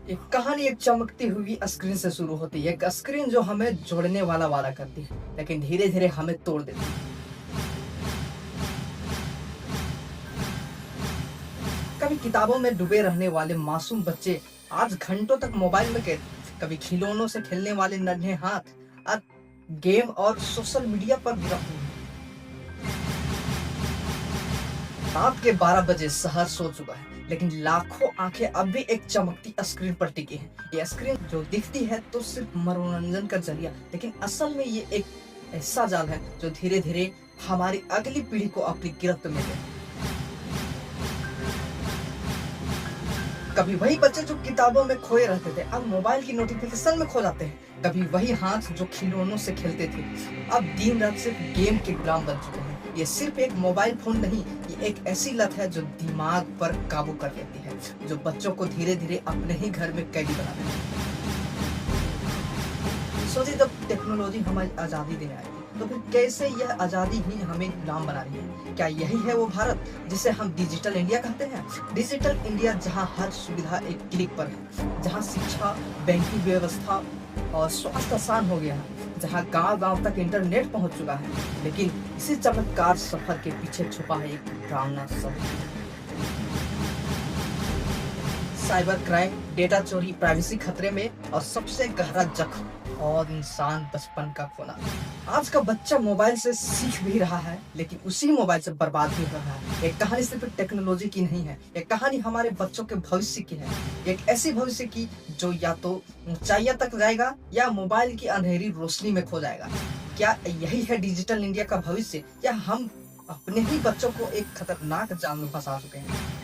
एक कहानी एक चमकती हुई स्क्रीन से शुरू होती है। एक स्क्रीन जो हमें जोड़ने वाला वादा करती है, लेकिन धीरे धीरे हमें तोड़ देती है। कभी किताबों में डूबे रहने वाले मासूम बच्चे आज घंटों तक मोबाइल में कैद, कभी खिलौनों से खेलने वाले नन्हे हाथ आज गेम और सोशल मीडिया पर गिरफ्त हुए। रात के 12 बजे शहर सो चुका है, लेकिन लाखों आंखें अब भी एक चमकती स्क्रीन पर टिकी हैं। ये स्क्रीन जो दिखती है तो सिर्फ मनोरंजन का जरिया, लेकिन असल में ये एक ऐसा जाल है जो धीरे धीरे हमारी अगली पीढ़ी को अपनी गिरफ्त में ले। कभी वही बच्चे जो किताबों में खोए रहते थे अब मोबाइल की नोटिफिकेशन में खो जाते हैं। कभी वही हाथ जो खिलौनों से खेलते थे अब दिन रात सिर्फ गेम के गुलाम बन चुके हैं। ये सिर्फ एक मोबाइल फोन नहीं, ये एक ऐसी लत है जो दिमाग पर काबू कर लेती है, जो बच्चों को धीरे धीरे अपने ही घर में कैदी बना देती है। सोचिए, जब टेक्नोलॉजी हमें आजादी देने आई तो फिर कैसे यह आजादी ही हमें गुलाम बना रही है। क्या यही है वो भारत जिसे हम डिजिटल इंडिया कहते हैं? डिजिटल इंडिया जहां हर सुविधा एक क्लिक पर है, जहां शिक्षा, बैंकिंग व्यवस्था और स्वास्थ्य आसान हो गया है, जहां गांव-गांव तक इंटरनेट पहुंच चुका है, लेकिन इसी चमत्कार सफर के पीछे छुपा है एक डरावना सबक। साइबर क्राइम, डेटा चोरी, प्राइवेसी खतरे में और सबसे गहरा जख्म और इंसान बचपन का खोना। आज का बच्चा मोबाइल से सीख भी रहा है, लेकिन उसी मोबाइल से बर्बाद भी हो रहा है। एक कहानी सिर्फ टेक्नोलॉजी की नहीं है, एक कहानी हमारे बच्चों के भविष्य की है। एक ऐसी भविष्य की जो या तो ऊंचाइयों तक जाएगा या मोबाइल की अंधेरी रोशनी में खो जाएगा। क्या यही है डिजिटल इंडिया का भविष्य, या हम अपने ही बच्चों को एक खतरनाक जाल में फंसा चुके हैं?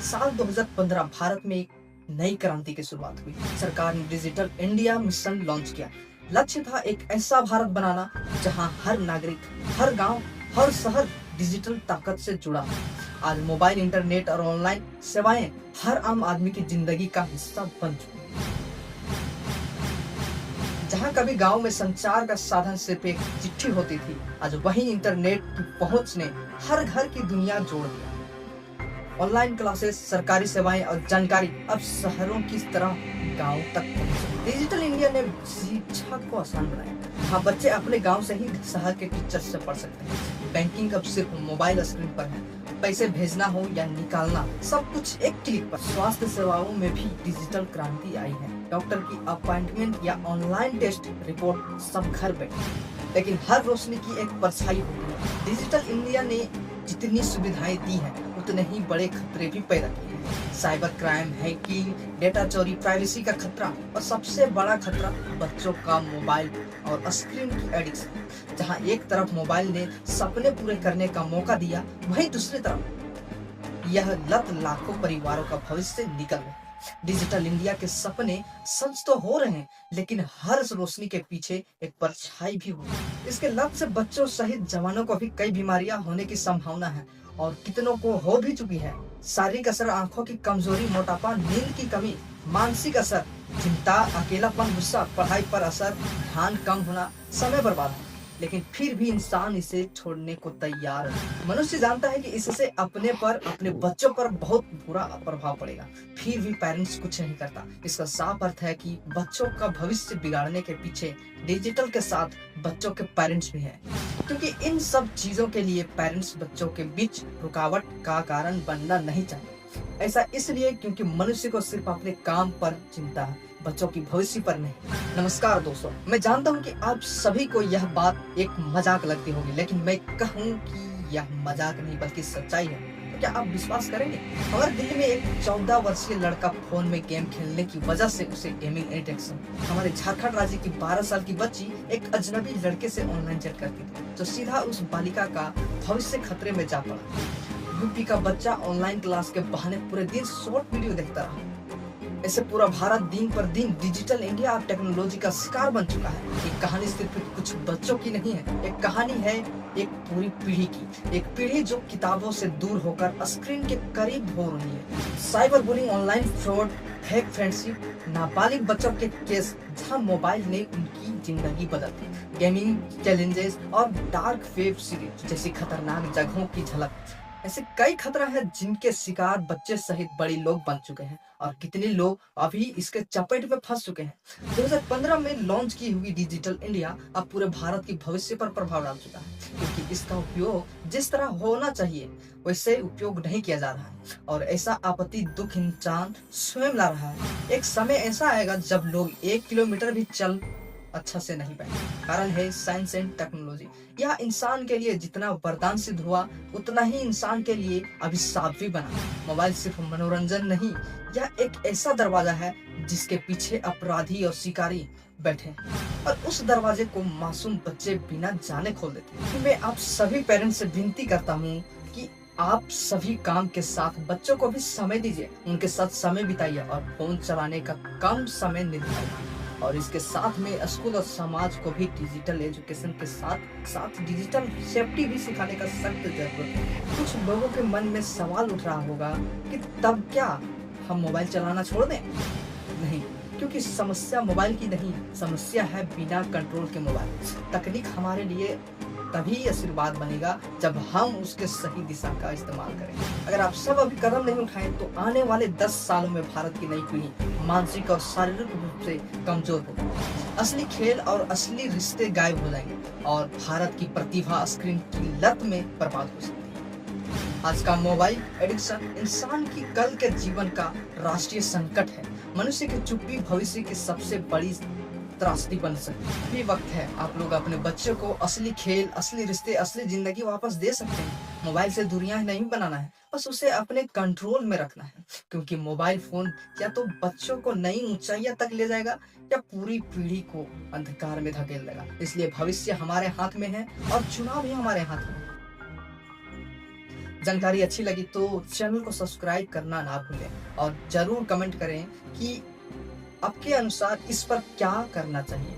साल 2015 भारत में एक नई क्रांति की शुरुआत हुई। सरकार ने डिजिटल इंडिया मिशन लॉन्च किया। लक्ष्य था एक ऐसा भारत बनाना जहां हर नागरिक, हर गांव, हर शहर डिजिटल ताकत से जुड़ा हो। आज मोबाइल, इंटरनेट और ऑनलाइन सेवाएं हर आम आदमी की जिंदगी का हिस्सा बन चुकी हैं। जहां कभी गांव में संचार का साधन सिर्फ एक चिट्ठी होती थी, आज वही इंटरनेट की पहुंच ने हर घर की दुनिया जोड़ दिया। ऑनलाइन क्लासेस, सरकारी सेवाएं और जानकारी अब शहरों की तरह गांव तक पहुंची। डिजिटल इंडिया ने शिक्षा को आसान बनाया। हाँ, बच्चे अपने गांव से ही शहर के टीचर से पढ़ सकते हैं। बैंकिंग अब सिर्फ मोबाइल स्क्रीन पर है। पैसे भेजना हो या निकालना, सब कुछ एक क्लिक पर। स्वास्थ्य सेवाओं में भी डिजिटल क्रांति आई है। डॉक्टर की अपॉइंटमेंट या ऑनलाइन टेस्ट रिपोर्ट सब घर बैठे, लेकिन हर रोशनी की एक परछाई होती है। डिजिटल इंडिया ने जितनी सुविधाएं दी हैं उतने ही बड़े खतरे भी पैदा किए हैं। साइबर क्राइम, हैकिंग, डेटा चोरी, प्राइवेसी का खतरा और सबसे बड़ा खतरा बच्चों का मोबाइल और स्क्रीन की एडिक्शन। जहां एक तरफ मोबाइल ने सपने पूरे करने का मौका दिया, वहीं दूसरी तरफ यह लत लाखों परिवारों का भविष्य निकल रही है। डिजिटल इंडिया के सपने सच तो हो रहे हैं, लेकिन हर रोशनी के पीछे एक परछाई भी हो। इसके लत से बच्चों सहित जवानों को भी कई बीमारियां होने की संभावना है और कितनों को हो भी चुकी है। शारीरिक असर, आंखों की कमजोरी, मोटापा, नींद की कमी, मानसिक असर, चिंता, अकेलापन, गुस्सा, पढ़ाई पर असर, ध्यान कम होना, समय बर्बाद होना। लेकिन फिर भी इंसान इसे छोड़ने को तैयार है। मनुष्य जानता है कि इससे अपने पर, अपने बच्चों पर बहुत बुरा प्रभाव पड़ेगा, फिर भी पेरेंट्स कुछ नहीं करता। इसका साफ अर्थ है कि बच्चों का भविष्य बिगाड़ने के पीछे डिजिटल के साथ बच्चों के पेरेंट्स भी हैं, क्योंकि इन सब चीजों के लिए पेरेंट्स बच्चों के बीच रुकावट का कारण बनना नहीं चाहते। ऐसा इसलिए क्योंकि मनुष्य को सिर्फ अपने काम पर चिंता है, बच्चों की भविष्य पर नहीं। नमस्कार दोस्तों, मैं जानता हूं कि आप सभी को यह बात एक मजाक लगती होगी, लेकिन मैं कहूं कि यह मजाक नहीं बल्कि सच्चाई है। तो क्या आप विश्वास करेंगे? हमारे दिल्ली में एक 14 वर्षीय लड़का फोन में गेम खेलने की वजह से उसे गेमिंग एडिक्शन। हमारे झारखंड राज्य की 12 साल की बच्ची एक अजनबी लड़के से ऑनलाइन चैट करती थी, जो सीधा उस बालिका का भविष्य खतरे में जा पड़ा। यूपी का बच्चा ऑनलाइन क्लास के बहाने पूरे दिन शॉर्ट वीडियो देखता रहा। ऐसे पूरा भारत दिन पर दिन डिजिटल इंडिया और टेक्नोलॉजी का शिकार बन चुका है। एक कहानी सिर्फ कुछ बच्चों की नहीं है, एक कहानी है एक पूरी पीढ़ी की। एक पीढ़ी जो किताबों से दूर होकर स्क्रीन के करीब हो रही है। Cyber bullying, online fraud, fake friendship, नाबालिग बच्चों के केस जहां मोबाइल ने उनकी जिंदगी बदल दी। गेमिंग चैलेंजेस और डार्क वेब सीरीज जैसी खतरनाक जगहों की झलक ऐसे कई खतरा है जिनके शिकार बच्चे सहित बड़े लोग बन चुके हैं और कितने लोग अभी इसके चपेट में फंस चुके हैं। 2015 में लॉन्च की हुई डिजिटल इंडिया अब पूरे भारत की भविष्य पर प्रभाव डाल चुका है, क्योंकि इसका उपयोग जिस तरह होना चाहिए वैसे उपयोग नहीं किया जा रहा है और ऐसा आपत्ति दुख इंसान स्वयं ला रहा है। एक समय ऐसा आएगा जब लोग 1 किलोमीटर भी चल अच्छा से नहीं पाएंगे। कारण है साइंस एंड टेक्नोलॉजी। यह इंसान के लिए जितना वरदान सिद्ध हुआ उतना ही इंसान के लिए अभिशाप भी बना। मोबाइल सिर्फ मनोरंजन नहीं, यह एक ऐसा दरवाजा है जिसके पीछे अपराधी और शिकारी बैठे हैं और उस दरवाजे को मासूम बच्चे बिना जाने खोल देते हैं। मैं आप सभी पेरेंट्स से विनती करता हूँ कि आप सभी काम के साथ बच्चों को भी समय दीजिए, उनके साथ समय बिताइए और फोन चलाने का कम समय निर्धारित। और इसके साथ में स्कूल और समाज को भी डिजिटल एजुकेशन के साथ साथ डिजिटल सेफ्टी भी सिखाने का सख्त जरूरत है। कुछ लोगों के मन में सवाल उठ रहा होगा कि तब क्या हम मोबाइल चलाना छोड़ दें? नहीं, क्योंकि समस्या मोबाइल की नहीं, समस्या है बिना कंट्रोल के मोबाइल। तकनीक हमारे लिए तभी आशीर्वाद बनेगा जब हम उसके सही दिशा का इस्तेमाल करें। अगर आप सब अभी कदम नहीं उठाएं तो आने वाले 10 सालों में भारत की नई पीढ़ी मानसिक और शारीरिक रूप से कमजोर होगी। असली खेल और असली रिश्ते गायब हो जाएंगे और भारत की प्रतिभा स्क्रीन की लत में बर्बाद हो सकती है। आज का मोबाइल एडिक्शन इंसान की कल के जीवन का राष्ट्रीय संकट है। मनुष्य की चुप्पी भविष्य की सबसे बड़ी त्रासदी बन सकती है। अभी वक्त है आप लोग अपने बच्चों को असली खेल, असली रिश्ते, असली जिंदगी वापस दे सकते हैं। मोबाइल से दूरियां नहीं बनाना है, बस उसे अपने कंट्रोल में रखना है, क्योंकि मोबाइल फोन या तो बच्चों को नई ऊंचाइयां तक ले जाएगा या पूरी पीढ़ी को अंधकार में धकेल देगा। इसलिए भविष्य हमारे हाथ में है और चुनाव भी हमारे हाथ में है। जानकारी अच्छी लगी तो चैनल को सब्सक्राइब करना ना भूलें और जरूर कमेंट करें कि आपके अनुसार इस पर क्या करना चाहिए।